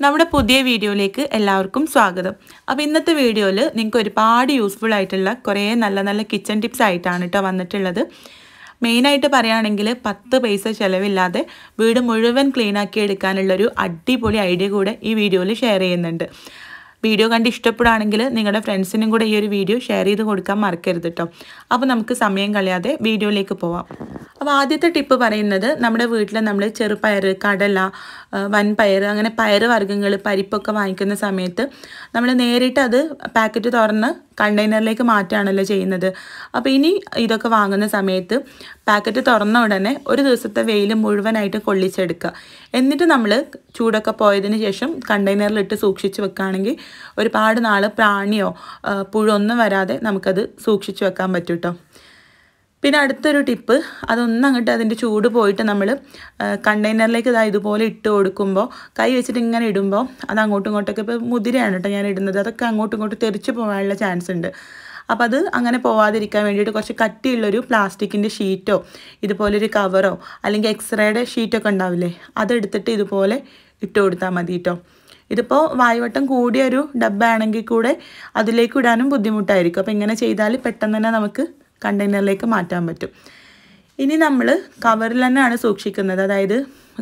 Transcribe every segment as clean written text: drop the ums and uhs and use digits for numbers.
നമ്മുടെ പുതിയ വീഡിയോയിലേക്ക് എല്ലാവർക്കും സ്വാഗതം. അപ്പോൾ ഇന്നത്തെ വീഡിയോയിൽ നിങ്ങൾക്ക് ഒരുപാട് യൂസ്ഫുൾ ആയിട്ടുള്ള കുറേ നല്ല കിച്ചൺ ടിപ്സ് ആയിട്ടാണ് കേട്ടോ വന്നിട്ടുള്ളത്. മെയിനായിട്ട് പറയുകയാണെങ്കിൽ 10 പൈസ ചിലവില്ലാതെ വീട് മുഴുവൻ ക്ലീൻ ആക്കി എടുക്കാനുള്ളൊരു അടിപൊളി ഐഡിയ കൂടെ ഈ വീഡിയോയിൽ ഷെയർ ചെയ്യുന്നുണ്ട്. വീഡിയോ കണ്ട് ഇഷ്ടപ്പെടുകയാണെങ്കിൽ നിങ്ങളുടെ ഫ്രണ്ട്സിനും കൂടെ ഈ ഒരു വീഡിയോ ഷെയർ ചെയ്ത് കൊടുക്കാൻ മറക്കരുത് കേട്ടോ. അപ്പോൾ നമുക്ക് സമയം കളയാതെ വീഡിയോയിലേക്ക് പോവാം. അപ്പോൾ ആദ്യത്തെ ടിപ്പ് പറയുന്നത് നമ്മുടെ വീട്ടിൽ നമ്മൾ ചെറുപയർ, കടല, വൻപയർ അങ്ങനെ പയർ വർഗ്ഗങ്ങൾ, പരിപ്പൊക്കെ വാങ്ങിക്കുന്ന സമയത്ത് നമ്മൾ നേരിട്ട് അത് പാക്കറ്റ് തുറന്ന് കണ്ടെയ്നറിലേക്ക് മാറ്റുകയാണല്ലോ ചെയ്യുന്നത്. അപ്പോൾ ഇനി ഇതൊക്കെ വാങ്ങുന്ന സമയത്ത് പാക്കറ്റ് തുറന്ന ഉടനെ ഒരു ദിവസത്തെ വെയിൽ മുഴുവനായിട്ട് കൊള്ളിച്ചെടുക്കുക. എന്നിട്ട് നമ്മൾ ചൂടൊക്കെ പോയതിന് ശേഷം കണ്ടെയ്നറിലിട്ട് സൂക്ഷിച്ച് വെക്കുകയാണെങ്കിൽ ഒരുപാട് നാൾ പ്രാണിയോ പുഴൊന്നും വരാതെ നമുക്കത് സൂക്ഷിച്ച് വെക്കാൻ പറ്റും കേട്ടോ. പിന്നെ അടുത്തൊരു ടിപ്പ്, അതൊന്നും അങ്ങോട്ട് അതിൻ്റെ ചൂട് പോയിട്ട് നമ്മൾ കണ്ടെയ്നറിലേക്ക് ഇതുപോലെ ഇട്ട് കൊടുക്കുമ്പോൾ കൈ വെച്ചിട്ട് ഇങ്ങനെ ഇടുമ്പോൾ അത് അങ്ങോട്ടും ഇങ്ങോട്ടൊക്കെ ഇപ്പോൾ മുതിരയാണ് കേട്ടോ ഞാൻ ഇടുന്നത്, അതൊക്കെ അങ്ങോട്ടും ഇങ്ങോട്ടും തെറിച്ച് പോകാനുള്ള ചാൻസ് ഉണ്ട്. അപ്പോൾ അത് അങ്ങനെ പോവാതിരിക്കാൻ വേണ്ടിയിട്ട് കുറച്ച് കട്ടിയുള്ളൊരു പ്ലാസ്റ്റിക്കിൻ്റെ ഷീറ്റോ ഇതുപോലൊരു കവറോ അല്ലെങ്കിൽ എക്സ്റേയുടെ ഷീറ്റൊക്കെ ഉണ്ടാവില്ലേ, അതെടുത്തിട്ട് ഇതുപോലെ ഇട്ട് കൊടുത്താൽ മതി കേട്ടോ. ഇതിപ്പോൾ വായുവട്ടം കൂടിയൊരു ഡബ്ബയാണെങ്കിൽ കൂടെ അതിലേക്ക് ഇടാനും ബുദ്ധിമുട്ടായിരിക്കും. അപ്പോൾ ഇങ്ങനെ ചെയ്താൽ പെട്ടെന്ന് തന്നെ നമുക്ക് കണ്ടെയ്നറിലേക്ക് മാറ്റാൻ പറ്റും. ഇനി നമ്മൾ കവറിൽ തന്നെയാണ് സൂക്ഷിക്കുന്നത്, അതായത്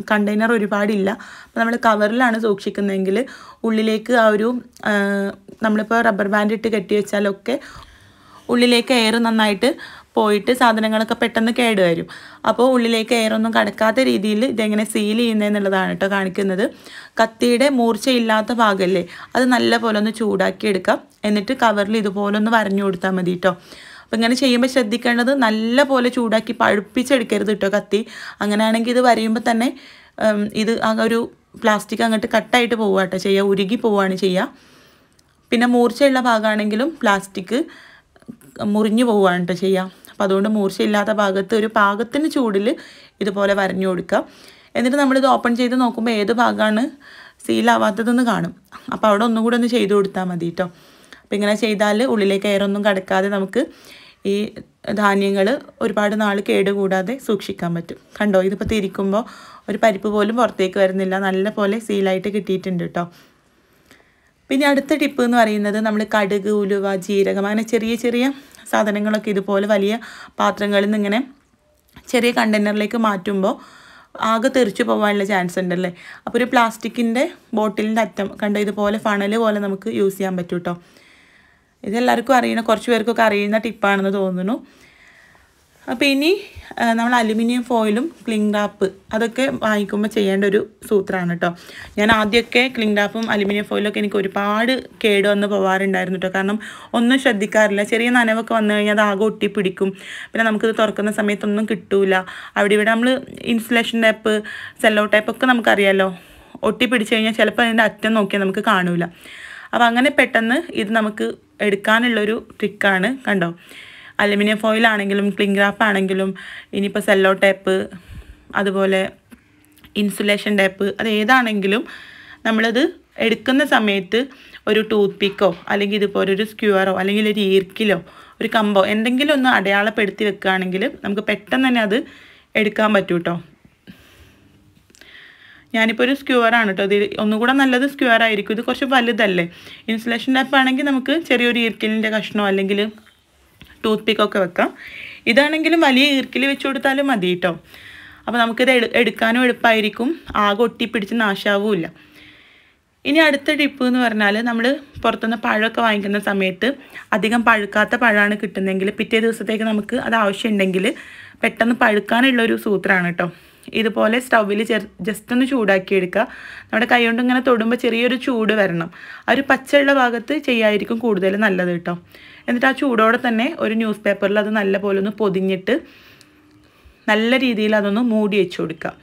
കണ്ടെയ്നർ ഒരുപാടില്ല, അപ്പോൾ നമ്മൾ കവറിലാണ് സൂക്ഷിക്കുന്നതെങ്കിൽ ഉള്ളിലേക്ക് ആ ഒരു നമ്മളിപ്പോൾ റബ്ബർ ബാൻഡ് ഇട്ട് കെട്ടി വെച്ചാലൊക്കെ ഉള്ളിലേക്ക് എയർ നന്നായിട്ട് പോയിട്ട് സാധനങ്ങളൊക്കെ പെട്ടെന്ന് കേടുവരും. അപ്പോൾ ഉള്ളിലേക്ക് എയറൊന്നും കടക്കാത്ത രീതിയിൽ ഇതെങ്ങനെ സീൽ ചെയ്യുന്നതെന്നുള്ളതാണ് കേട്ടോ കാണിക്കുന്നത്. കത്തിയുടെ മൂർച്ചയില്ലാത്ത ഭാഗമല്ലേ അത് നല്ല പോലെ ഒന്ന് ചൂടാക്കി എടുക്കാം. എന്നിട്ട് കവറിൽ ഇതുപോലെ ഒന്ന് വരഞ്ഞു കൊടുത്താൽ മതി കേട്ടോ. അപ്പോൾ ഇങ്ങനെ ചെയ്യുമ്പോൾ ശ്രദ്ധിക്കേണ്ടത് നല്ല പോലെ ചൂടാക്കി പഴുപ്പിച്ചെടുക്കരുത് കേട്ടോ കത്തി. അങ്ങനെയാണെങ്കിൽ ഇത് വരയുമ്പോൾ തന്നെ ഇത് ആ ഒരു പ്ലാസ്റ്റിക് അങ്ങോട്ട് കട്ടായിട്ട് പോവുക കേട്ടോ ചെയ്യുക, ഉരുകി പോവുകയാണ് ചെയ്യുക. പിന്നെ മൂർച്ചയുള്ള ഭാഗമാണെങ്കിലും പ്ലാസ്റ്റിക് മുറിഞ്ഞു പോവുകയാണ് കേട്ടോ ചെയ്യുക. അപ്പോൾ അതുകൊണ്ട് മൂർച്ചയില്ലാത്ത ഭാഗത്ത് ഒരു പാകത്തിന് ചൂടിൽ ഇതുപോലെ വരഞ്ഞു കൊടുക്കുക. എന്നിട്ട് നമ്മളിത് ഓപ്പൺ ചെയ്ത് നോക്കുമ്പോൾ ഏത് ഭാഗമാണ് സീലാവാത്തതെന്ന് കാണും. അപ്പോൾ അവിടെ ഒന്നും കൂടെ ഒന്ന് ചെയ്ത് കൊടുത്താൽ മതി കേട്ടോ. അപ്പോൾ ഇങ്ങനെ ചെയ്താൽ ഉള്ളിലേക്ക് എയറൊന്നും കടക്കാതെ നമുക്ക് ഈ ധാന്യങ്ങൾ ഒരുപാട് നാൾ കേടുകൂടാതെ സൂക്ഷിക്കാൻ പറ്റും. കണ്ടോ, ഇതിപ്പോൾ തിരിക്കുമ്പോൾ ഒരു പരിപ്പ് പോലും പുറത്തേക്ക് വരുന്നില്ല, നല്ല പോലെ സീലായിട്ട് കിട്ടിയിട്ടുണ്ട് കേട്ടോ. പിന്നെ അടുത്ത ടിപ്പ് എന്ന് പറയുന്നത് നമ്മൾ കടുക്, ഉലുവ, ജീരകം അങ്ങനെ ചെറിയ സാധനങ്ങളൊക്കെ ഇതുപോലെ വലിയ പാത്രങ്ങളിൽ നിന്ന് ഇങ്ങനെ ചെറിയ കണ്ടെയ്നറിലേക്ക് മാറ്റുമ്പോൾ ആകെ തെറിച്ചു പോകാനുള്ള ചാൻസ് ഉണ്ടല്ലേ. അപ്പോൾ ഒരു പ്ലാസ്റ്റിക്കിൻ്റെ ബോട്ടിലിൻ്റെ അറ്റം കണ്ടോ ഇതുപോലെ ഫണൽ പോലെ നമുക്ക് യൂസ് ചെയ്യാൻ പറ്റും കേട്ടോ. ഇതെല്ലാവർക്കും അറിയണം, കുറച്ച് പേർക്കൊക്കെ അറിയുന്ന ടിപ്പാണെന്ന് തോന്നുന്നു. അപ്പോൾ ഇനി നമ്മൾ അലുമിനിയം ഫോയിലും ക്ലിംഗ് റാപ്പ് അതൊക്കെ വാങ്ങിക്കുമ്പോൾ ചെയ്യേണ്ട ഒരു സൂത്രമാണ് കേട്ടോ. ഞാൻ ആദ്യമൊക്കെ ക്ലിംഗ് റാപ്പും അലുമിനിയം ഫോയിലൊക്കെ എനിക്ക് ഒരുപാട് കേട് വന്ന് പോകാറുണ്ടായിരുന്നു കേട്ടോ. കാരണം ഒന്നും ശ്രദ്ധിക്കാറില്ല, ചെറിയ നനവൊക്കെ വന്നു കഴിഞ്ഞാൽ അത് ആകെ ഒട്ടിപ്പിടിക്കും. പിന്നെ നമുക്കിത് തുറക്കുന്ന സമയത്തൊന്നും കിട്ടൂല. അവിടെ ഇവിടെ നമ്മൾ ഇൻസുലേഷൻ ടേപ്പ്, സെല്ലോ ടേപ്പൊക്കെ നമുക്കറിയാമല്ലോ, ഒട്ടിപ്പിടിച്ച് കഴിഞ്ഞാൽ ചിലപ്പോൾ അതിൻ്റെ അറ്റം നോക്കിയാൽ നമുക്ക് കാണൂല. അപ്പോൾ അങ്ങനെ പെട്ടെന്ന് ഇത് നമുക്ക് എടുക്കാനുള്ളൊരു ട്രിക്കാണ്. കണ്ടോ, അലുമിനിയം ഫോയിലാണെങ്കിലും ക്ലിംഗ് റാപ്പ് ആണെങ്കിലും ഇനിയിപ്പോൾ സെല്ലോ ടേപ്പ് അതുപോലെ ഇൻസുലേഷൻ ടേപ്പ് അത് ഏതാണെങ്കിലും നമ്മളത് എടുക്കുന്ന സമയത്ത് ഒരു ടൂത്ത് പിക്കോ അല്ലെങ്കിൽ ഇതുപോലെ ഒരു സ്ക്യൂറോ അല്ലെങ്കിൽ ഒരു ഈർക്കിലോ ഒരു കമ്പോ എന്തെങ്കിലും ഒന്ന് അടയാളപ്പെടുത്തി വെക്കുകയാണെങ്കിൽ നമുക്ക് പെട്ടെന്ന് തന്നെ അത് എടുക്കാൻ പറ്റും കേട്ടോ. ഞാനിപ്പോൾ ഒരു സ്ക്യൂറാണ് കേട്ടോ, ഇത് ഒന്നുകൂടെ നല്ലത് സ്ക്യൂർ ആയിരിക്കും, ഇത് കുറച്ച് വലുതല്ലേ. ഇൻസുലേഷൻ ടേപ്പ് ആണെങ്കിൽ നമുക്ക് ചെറിയൊരു ഈർക്കിലിൻ്റെ കഷ്ണമോ അല്ലെങ്കിൽ ടൂത്ത് പിക്കൊക്കെ വെക്കാം. ഇതാണെങ്കിലും വലിയ ഈർക്കിൽ വെച്ച് കൊടുത്താലും മതി കേട്ടോ. അപ്പോൾ നമുക്കിത് എടുക്കാനും എളുപ്പമായിരിക്കും, ആകെ ഒട്ടിപ്പിടിച്ച് നാശാവുമില്ല. ഇനി അടുത്ത ടിപ്പ് എന്ന് പറഞ്ഞാൽ നമ്മൾ പുറത്തുനിന്ന് പഴമൊക്കെ വാങ്ങിക്കുന്ന സമയത്ത് അധികം പഴുക്കാത്ത പഴമാണ് കിട്ടുന്നതെങ്കിൽ പിറ്റേ ദിവസത്തേക്ക് നമുക്ക് അത് ആവശ്യമുണ്ടെങ്കിൽ പെട്ടെന്ന് പഴുക്കാനുള്ളൊരു സൂത്രമാണ് കേട്ടോ. ഇതുപോലെ സ്റ്റൗവിൽ ജസ്റ്റ് ഒന്ന് ചൂടാക്കി എടുക്കുക. നമ്മുടെ കൈ കൊണ്ട് ഇങ്ങനെ തൊടുമ്പോൾ ചെറിയൊരു ചൂട് വരണം. ആ ഒരു പച്ചയുള്ള ഭാഗത്ത് ചെയ്യായിരിക്കും കൂടുതൽ നല്ലത് കേട്ടോ. എന്നിട്ട് ആ ചൂടോടെ തന്നെ ഒരു ന്യൂസ് പേപ്പറിൽ അത് നല്ല പോലെ ഒന്ന് പൊതിഞ്ഞിട്ട് നല്ല രീതിയിൽ അതൊന്ന് മൂടി വെച്ച് കൊടുക്കുക.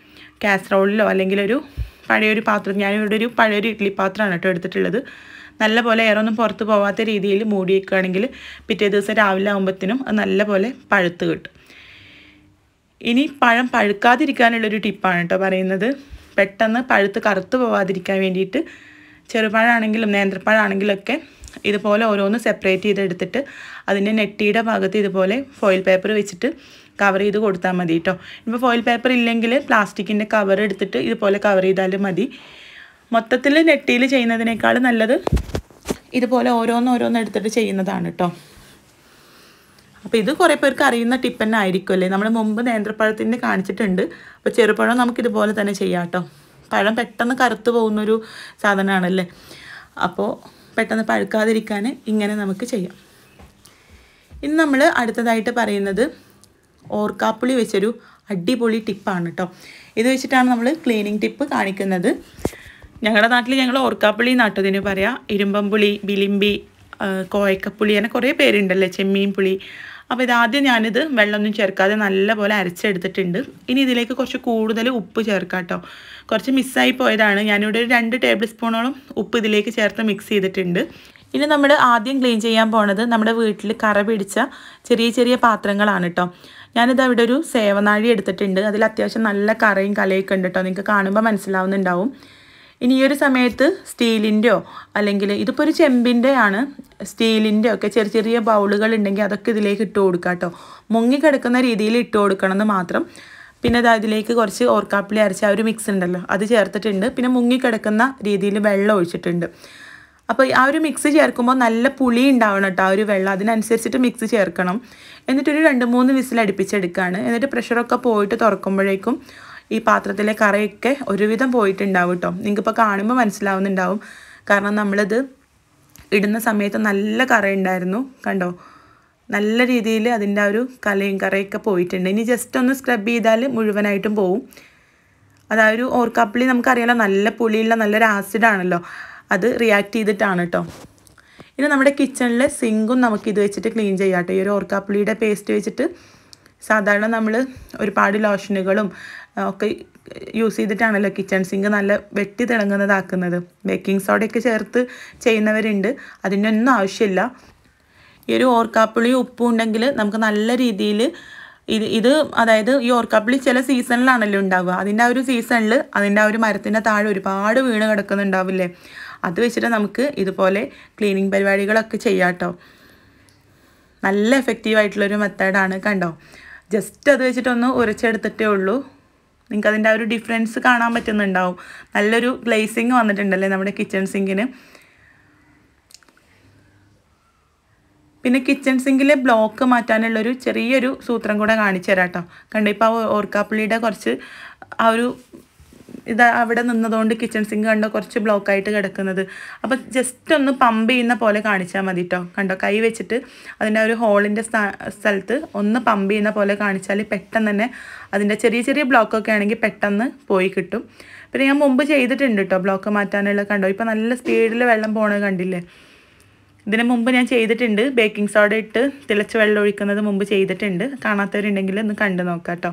കാസറോളിലോ അല്ലെങ്കിൽ ഒരു പഴയൊരു പാത്രം, ഞാനിവിടെ ഒരു പഴയൊരു ഇഡ്ഡലി പാത്രമാണ് കേട്ടോ എടുത്തിട്ടുള്ളത്. നല്ല പോലെ എയറൊന്നും പുറത്ത് പോകാത്ത രീതിയിൽ മൂടി വയ്ക്കുകയാണെങ്കിൽ പിറ്റേ ദിവസം രാവിലെ ആകുമ്പോഴത്തേനും അത് നല്ല പോലെ പഴുത്ത് കിട്ടും. ഇനി പഴം പഴുക്കാതിരിക്കാനുള്ളൊരു ടിപ്പാണ് കേട്ടോ പറയുന്നത്. പെട്ടെന്ന് പഴുത്ത് കറുത്ത് പോകാതിരിക്കാൻ വേണ്ടിയിട്ട് ചെറുപഴമാണെങ്കിലും നേന്ത്രപ്പഴമാണെങ്കിലൊക്കെ ഇതുപോലെ ഓരോന്ന് സെപ്പറേറ്റ് ചെയ്തെടുത്തിട്ട് അതിൻ്റെ നെറ്റിയുടെ ഭാഗത്ത് ഇതുപോലെ ഫോയിൽ പേപ്പർ വെച്ചിട്ട് കവർ ചെയ്ത് കൊടുത്താൽ മതി കേട്ടോ. ഇപ്പോൾ ഫോയിൽ പേപ്പർ ഇല്ലെങ്കിൽ പ്ലാസ്റ്റിക്കിൻ്റെ കവർ എടുത്തിട്ട് ഇതുപോലെ കവർ ചെയ്താലും മതി. മൊത്തത്തിൽ നെറ്റിയിൽ ചെയ്യുന്നതിനേക്കാൾ നല്ലത് ഇതുപോലെ ഓരോന്നോരോന്ന് എടുത്തിട്ട് ചെയ്യുന്നതാണ് കേട്ടോ. അപ്പോൾ ഇത് കുറേ പേർക്ക് അറിയുന്ന ടിപ്പ് തന്നെ ആയിരിക്കുമല്ലേ. നമ്മൾ മുമ്പ് നേന്ത്രപ്പഴത്തിൻ്റെ കാണിച്ചിട്ടുണ്ട്. അപ്പോൾ ചെറുപഴം നമുക്കിതുപോലെ തന്നെ ചെയ്യാം കേട്ടോ. പഴം പെട്ടെന്ന് കറുത്ത് പോകുന്നൊരു സാധനമാണല്ലേ. അപ്പോൾ പെട്ടെന്ന് പഴുക്കാതിരിക്കാൻ ഇങ്ങനെ നമുക്ക് ചെയ്യാം. ഇനി നമ്മൾ അടുത്തതായിട്ട് പറയുന്നത് ഓർക്കാപ്പുളി വെച്ചൊരു അടിപൊളി ടിപ്പാണ് കേട്ടോ. ഇത് വെച്ചിട്ടാണ് നമ്മൾ ക്ലീനിങ് ടിപ്പ് കാണിക്കുന്നത്. ഞങ്ങളുടെ നാട്ടിൽ ഞങ്ങൾ ഓർക്കാപ്പുളി നാട്ടതിന് പറയാം. ഇരുമ്പമ്പുളി, ബിലിമ്പി, കോയക്കപ്പുളി, അങ്ങനെ കുറേ പേരുണ്ടല്ലേ, ചെമ്മീൻ പുളി. അപ്പോൾ ഇതാദ്യം ഞാനിത് വെള്ളമൊന്നും ചേർക്കാതെ നല്ലപോലെ അരച്ചെടുത്തിട്ടുണ്ട്. ഇനി ഇതിലേക്ക് കുറച്ച് കൂടുതൽ ഉപ്പ് ചേർക്കാം കേട്ടോ. കുറച്ച് മിസ്സായി പോയതാണ്. ഞാനിവിടെ ഒരു 2 ടേബിൾ സ്പൂണോളം ഉപ്പ് ഇതിലേക്ക് ചേർത്ത് മിക്സ് ചെയ്തിട്ടുണ്ട്. ഇനി നമ്മൾ ആദ്യം ക്ലീൻ ചെയ്യാൻ പോണത് നമ്മുടെ വീട്ടിൽ കറ പിടിച്ച ചെറിയ ചെറിയ പാത്രങ്ങളാണ് കേട്ടോ. ഞാനിത് അവിടെ ഒരു സേവനാഴി എടുത്തിട്ടുണ്ട്. അതിൽ അത്യാവശ്യം നല്ല കറയും കലയൊക്കെ ഉണ്ട് കേട്ടോ. നിങ്ങൾക്ക് കാണുമ്പോൾ മനസ്സിലാവുന്നുണ്ടാവും. ഇനി ഈ ഒരു സമയത്ത് സ്റ്റീലിൻ്റെയോ അല്ലെങ്കിൽ ഇതിപ്പോൾ ഒരു ചെമ്പിൻ്റെ ആണ്, സ്റ്റീലിൻ്റെ ഒക്കെ ചെറിയ ചെറിയ ബൗളുകൾ ഉണ്ടെങ്കിൽ അതൊക്കെ ഇതിലേക്ക് ഇട്ട് കൊടുക്കാം കേട്ടോ. മുങ്ങിക്കിടക്കുന്ന രീതിയിൽ ഇട്ട് കൊടുക്കണം എന്ന് മാത്രം. പിന്നെ ഇതിലേക്ക് കുറച്ച് ഓർക്കാപ്പുളി അരച്ച ആ ഒരു മിക്സ് ഉണ്ടല്ലോ അത് ചേർത്തിട്ടുണ്ട്. പിന്നെ മുങ്ങിക്കിടക്കുന്ന രീതിയിൽ വെള്ളം ഒഴിച്ചിട്ടുണ്ട്. അപ്പോൾ ആ ഒരു മിക്സ് ചേർക്കുമ്പോൾ നല്ല പുളി ഉണ്ടാവണം കേട്ടോ. ആ ഒരു വെള്ളം അതിനനുസരിച്ചിട്ട് മിക്സ് ചേർക്കണം. എന്നിട്ടൊരു 2-3 വിസിൽ അടുപ്പിച്ചെടുക്കുകയാണ്. എന്നിട്ട് പ്രഷറൊക്കെ പോയിട്ട് തുറക്കുമ്പോഴേക്കും ഈ പാത്രത്തിലെ കറയൊക്കെ ഒരുവിധം പോയിട്ടുണ്ടാവും കേട്ടോ. നിങ്ങൾക്കിപ്പോൾ കാണുമ്പോൾ മനസ്സിലാവുന്നുണ്ടാവും. കാരണം നമ്മളിത് ഇടുന്ന സമയത്ത് നല്ല കറയുണ്ടായിരുന്നു. കണ്ടോ, നല്ല രീതിയിൽ അതിൻ്റെ ആ ഒരു കറയൊക്കെ പോയിട്ടുണ്ട്. ഇനി ജസ്റ്റ് ഒന്ന് സ്ക്രബ് ചെയ്താൽ മുഴുവനായിട്ടും പോവും. അതായത് ഓർക്കാപ്പുളി നമുക്കറിയാലോ, നല്ല പുളിയുള്ള നല്ലൊരു ആസിഡാണല്ലോ. അത് റിയാക്ട് ചെയ്തിട്ടാണ് കേട്ടോ. ഇനി നമ്മുടെ കിച്ചണിലെ സിങ്കും നമുക്ക് ഇത് വെച്ചിട്ട് ക്ലീൻ ചെയ്യാം കേട്ടോ. ഈ ഒരു ഓർക്കാപ്പുളിയുടെ പേസ്റ്റ് വെച്ചിട്ട് സാധാരണ നമ്മൾ ഒരുപാട് ലോഷനുകളും ഒക്കെ യൂസ് ചെയ്തിട്ടാണല്ലോ കിച്ചൺ സിങ്ക് നല്ല വെട്ടി തിളങ്ങുന്നതാക്കുന്നത്. ബേക്കിംഗ് സോഡയൊക്കെ ചേർത്ത് ചെയ്യുന്നവരുണ്ട്. അതിൻ്റെ ഒന്നും ആവശ്യമില്ല. ഈ ഒരു ഓർക്കാപ്പുളിയും ഉപ്പും ഉണ്ടെങ്കിൽ നമുക്ക് നല്ല രീതിയിൽ ഇത് അതായത് ഈ ഓർക്കാപ്പുളി ചില സീസണിലാണല്ലോ ഉണ്ടാവുക. അതിൻ്റെ ആ ഒരു സീസണിൽ അതിൻ്റെ ആ ഒരു മരത്തിൻ്റെ താഴെ ഒരുപാട് വീണ് കിടക്കുന്നുണ്ടാവില്ലേ. അത് വെച്ചിട്ട് നമുക്ക് ഇതുപോലെ ക്ലീനിങ് പരിപാടികളൊക്കെ ചെയ്യാം കേട്ടോ. നല്ല എഫക്റ്റീവായിട്ടുള്ളൊരു മെത്തേഡാണ്. കണ്ടോ, ജസ്റ്റ് അത് വെച്ചിട്ടൊന്ന് ഉരച്ചെടുത്തിട്ടേ ഉള്ളൂ. നിങ്ങൾക്ക് അതിൻ്റെ ആ ഒരു ഡിഫറൻസ് കാണാൻ പറ്റുന്നുണ്ടാവും. നല്ലൊരു ഗ്ലേസിങ് വന്നിട്ടുണ്ടല്ലേ നമ്മുടെ കിച്ചൺ സിങ്കിന്. പിന്നെ കിച്ചൺ സിങ്കിലെ ബ്ലോക്ക് മാറ്റാനുള്ളൊരു ചെറിയൊരു സൂത്രം കൂടെ കാണിച്ചു തരാം കേട്ടോ. കണ്ടോ, ഇപ്പോൾ ആ ഓർക്കാപ്പുളിയുടെ കുറച്ച് ആ ഒരു ഇത് അവിടെ നിന്നതുകൊണ്ട് കിച്ചൺ സിങ്ക് കണ്ടോ കുറച്ച് ബ്ലോക്കായിട്ട് കിടക്കുന്നത്. അപ്പോൾ ജസ്റ്റ് ഒന്ന് പമ്പ് ചെയ്യുന്ന പോലെ കാണിച്ചാൽ മതി കേട്ടോ. കണ്ടോ, കൈ വെച്ചിട്ട് അതിൻ്റെ ഒരു ഹോളിൻ്റെ സ്ഥലത്ത് ഒന്ന് പമ്പ് ചെയ്യുന്ന പോലെ കാണിച്ചാൽ പെട്ടെന്ന് തന്നെ അതിൻ്റെ ചെറിയ ചെറിയ ബ്ലോക്കൊക്കെ ആണെങ്കിൽ പെട്ടെന്ന് പോയി കിട്ടും. പിന്നെ ഞാൻ മുമ്പ് ചെയ്തിട്ടുണ്ട് കേട്ടോ ബ്ലോക്ക് മാറ്റാനുള്ള. കണ്ടോ, ഇപ്പോൾ നല്ല സ്പീഡിൽ വെള്ളം പോകണത് കണ്ടില്ലേ. ഇതിന് മുമ്പ് ഞാൻ ചെയ്തിട്ടുണ്ട്. ബേക്കിംഗ് സോഡ ഇട്ട് തിളച്ച് വെള്ളം ഒഴിക്കുന്നത് മുമ്പ് ചെയ്തിട്ടുണ്ട്. കാണാത്തവരുണ്ടെങ്കിൽ ഒന്ന് കണ്ടു നോക്കാം കേട്ടോ.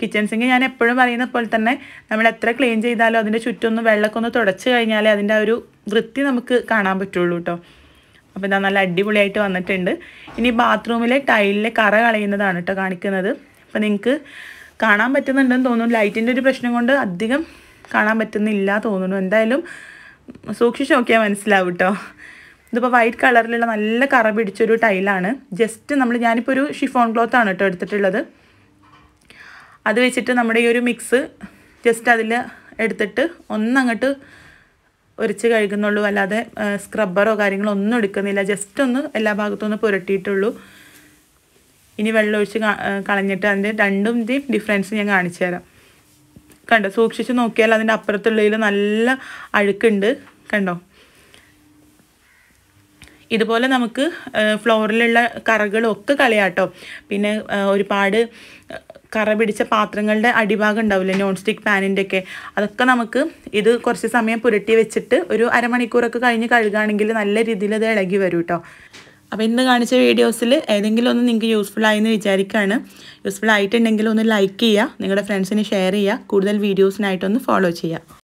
കിച്ചൺ സിങ്ക് ഞാൻ എപ്പോഴും പറയുന്ന പോലെ തന്നെ നമ്മൾ എത്ര ക്ലീൻ ചെയ്താലും അതിൻ്റെ ചുറ്റൊന്ന് വെള്ളമൊക്കെ ഒന്ന് തുടച്ച് കഴിഞ്ഞാലേ അതിൻ്റെ ആ ഒരു വൃത്തി നമുക്ക് കാണാൻ പറ്റുള്ളൂ കേട്ടോ. അപ്പോൾ ഇതാ നല്ല അടിപൊളിയായിട്ട് വന്നിട്ടുണ്ട്. ഇനി ബാത്റൂമിലെ ടൈലിലെ കറ കളയുന്നതാണ് കേട്ടോ കാണിക്കുന്നത്. അപ്പോൾ നിങ്ങൾക്ക് കാണാൻ പറ്റുന്നുണ്ടെന്ന് തോന്നുന്നു. ലൈറ്റിൻ്റെ ഒരു പ്രശ്നം കൊണ്ട് അധികം കാണാൻ പറ്റുന്നില്ല തോന്നുന്നു. എന്തായാലും സൂക്ഷിച്ച് നോക്കിയാൽ മനസ്സിലാവും കേട്ടോ. ഇതിപ്പോൾ വൈറ്റ് കളറിലുള്ള നല്ല കറ പിടിച്ചൊരു ടൈലാണ്. ജസ്റ്റ് ഞാനിപ്പോൾ ഒരു ഷിഫോൺ ക്ലോത്താണ് കേട്ടോ എടുത്തിട്ടുള്ളത്. അത് വെച്ചിട്ട് നമ്മുടെ ഈ ഒരു മിക്സ് ജസ്റ്റ് അതിൽ എടുത്തിട്ട് ഒന്നങ്ങോട്ട് ഉരച്ച് കഴുകുന്നുള്ളൂ. അല്ലാതെ സ്ക്രബ്ബറോ കാര്യങ്ങളോ ഒന്നും എടുക്കുന്നില്ല. ജസ്റ്റ് ഒന്ന് എല്ലാ ഭാഗത്തും ഒന്ന് പുരട്ടിയിട്ടുള്ളൂ. ഇനി വെള്ളം ഒഴിച്ച് കളഞ്ഞിട്ട് അതിൻ്റെ രണ്ടിൻ്റെയും ഡിഫറൻസ് ഞാൻ കാണിച്ചു തരാം. കണ്ടോ, സൂക്ഷിച്ച് നോക്കിയാൽ അതിൻ്റെ അപ്പുറത്തുള്ളതിൽ നല്ല അഴുക്കുണ്ട്. കണ്ടോ, ഇതുപോലെ നമുക്ക് ഫ്ലോറിലുള്ള കറകളൊക്കെ കളയാട്ടോ. പിന്നെ ഒരുപാട് കറ പിടിച്ച പാത്രങ്ങളുടെ അടിഭാഗം ഉണ്ടാവില്ലേ, നോൺ സ്റ്റിക്ക് പാനിൻ്റെ ഒക്കെ, അതൊക്കെ നമുക്ക് ഇത് കുറച്ച് സമയം പുരട്ടി വെച്ചിട്ട് ഒരു അരമണിക്കൂറൊക്കെ കഴിഞ്ഞ് കഴുകുകയാണെങ്കിൽ നല്ല രീതിയിൽ അത് ഇളകി വരും കേട്ടോ. അപ്പോൾ ഇന്ന് കാണിച്ച വീഡിയോസിൽ ഏതെങ്കിലും ഒന്ന് നിങ്ങൾക്ക് യൂസ്ഫുൾ ആയെന്ന് വിചാരിക്കുകയാണ്. യൂസ്ഫുൾ ആയിട്ടുണ്ടെങ്കിൽ ഒന്ന് ലൈക്ക് ചെയ്യുക, നിങ്ങളുടെ ഫ്രണ്ട്സിന് ഷെയർ ചെയ്യുക, കൂടുതൽ വീഡിയോസിനായിട്ടൊന്ന് ഫോളോ ചെയ്യുക.